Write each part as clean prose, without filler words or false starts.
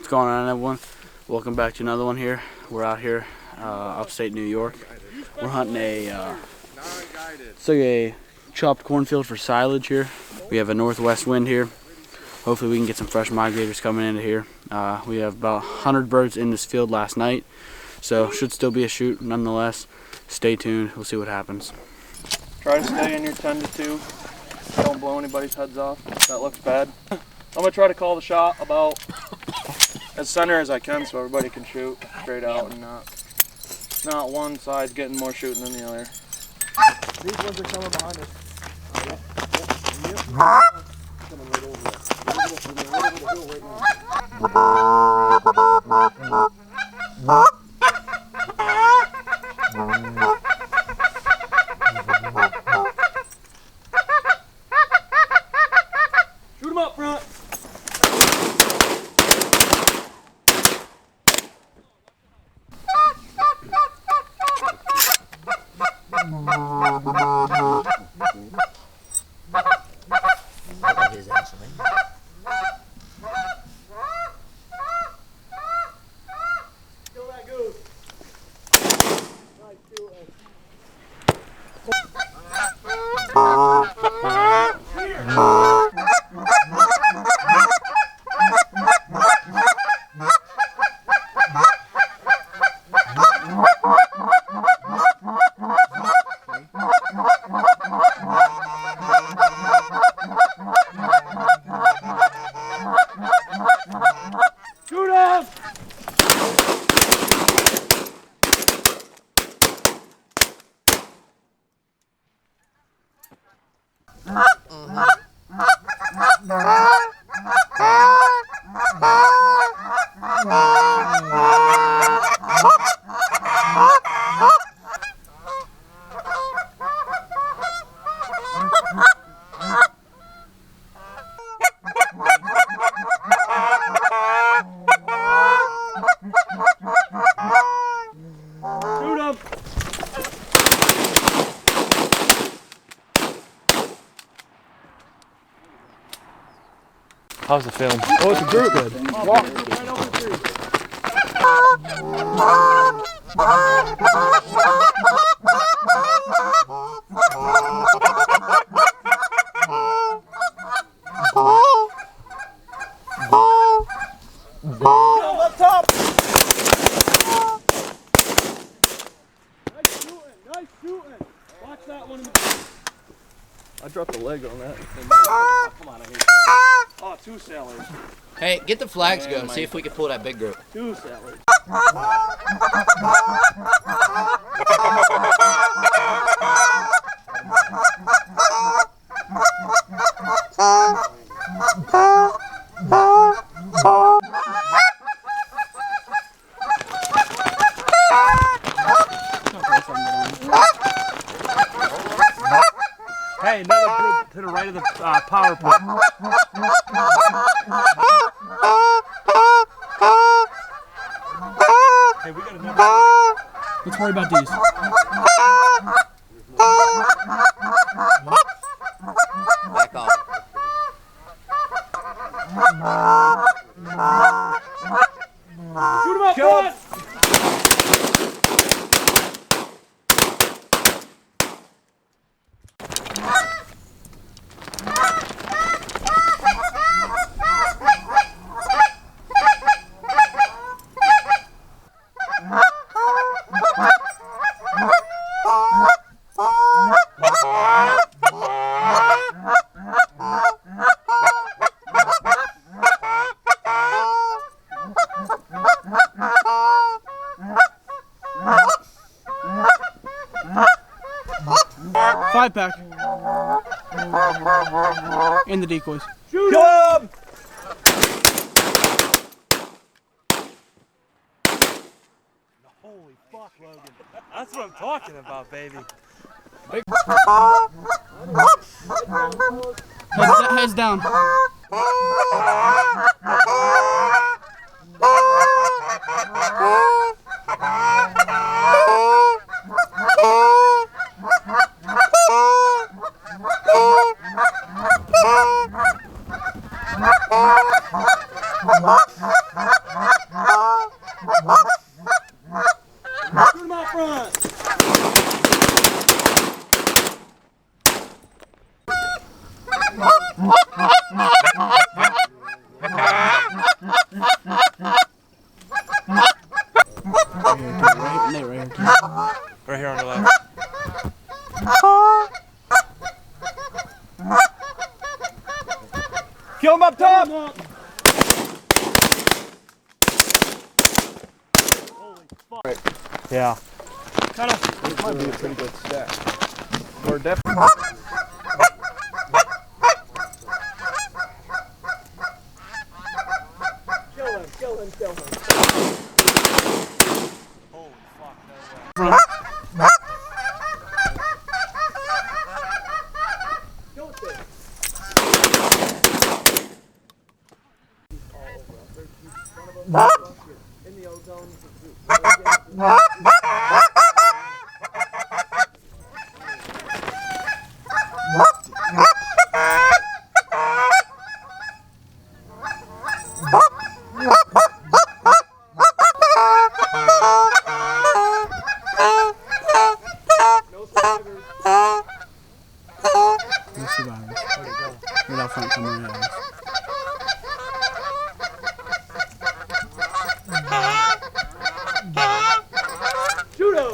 going on, everyone? Welcome back to another one here. We're out here, upstate New York. We're hunting it's like a chopped cornfield for silage here. We have a northwest wind here. Hopefully we can get some fresh migrators coming into here. We have about 100 birds in this field last night, so should still be a shoot nonetheless. Stay tuned, we'll see what happens. Try to stay in your 10 to 2. Don't blow anybody's heads off. That looks bad. I'm gonna try to call the shot about as center as I can so everybody can shoot straight out and not one side getting more shooting than the other. These ones are coming behind us. Coming right over there. Right over the hill right now. Shoot 'em up front. How's the film? Oh, it's a group. Good. Walk. Up top. Nice shooting. Watch that one. I dropped a leg on that. Come on, I hate that. Oh, 2 sailors. Hey, get the flags going. See if we can pull that big group. 2 sailors. Hey, another group to the right of the power plant. Hey, we got another. Let's worry about these. Back off. Shoot 'em up front. Five pack. And the decoys. Shoot 'em. Holy fuck, Logan. That's what I'm talking about, baby. Heads down. Kill him up top! Yeah. Kind of. This might be a pretty good stack. We're definitely. Kill him. Holy fuck, no way. In the ozone. No survivors. Right out front coming in. Shoot him!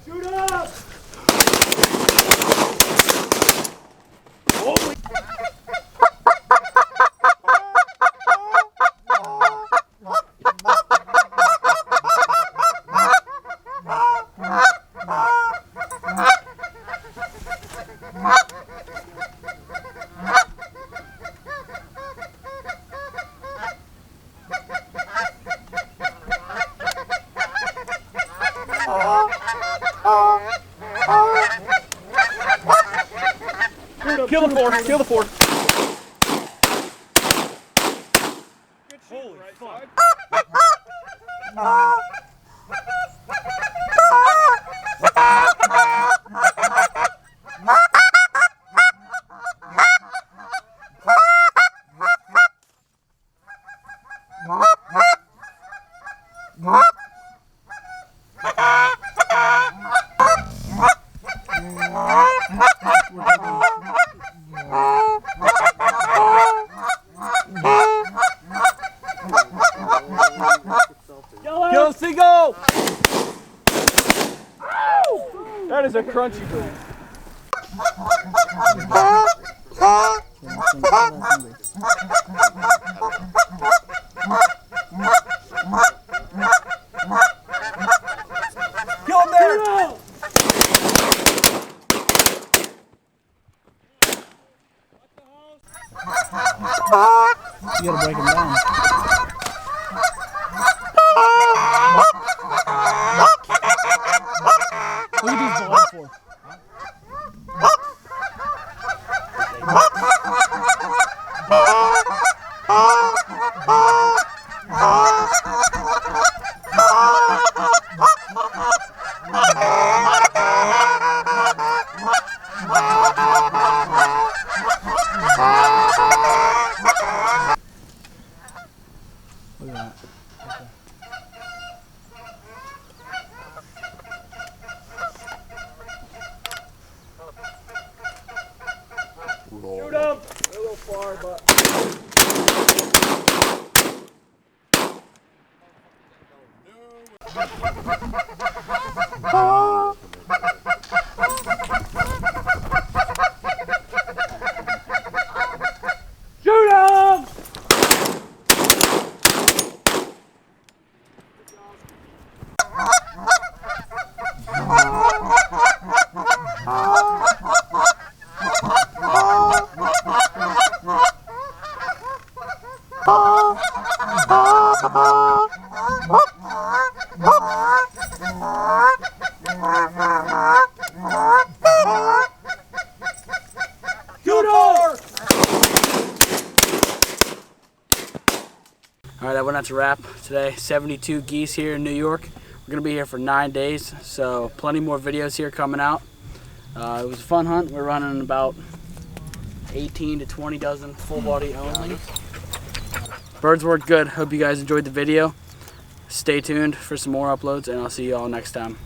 Shoot up! Holy! Kill the four. Kill the four. Holy fuck. Kill him, seagull! That is a crunchy bird. Kill him there! You gotta break him down. Look at these balls for. Look at that. Okay. Shoot him! A little far, but. Shoot him! Alright, everyone, that's a wrap today. 72 geese here in New York. We're going to be here for 9 days, so plenty more videos here coming out. It was a fun hunt. We're running about 18 to 20 dozen full body only. Birds worked good. Hope you guys enjoyed the video. Stay tuned for some more uploads, and I'll see you all next time.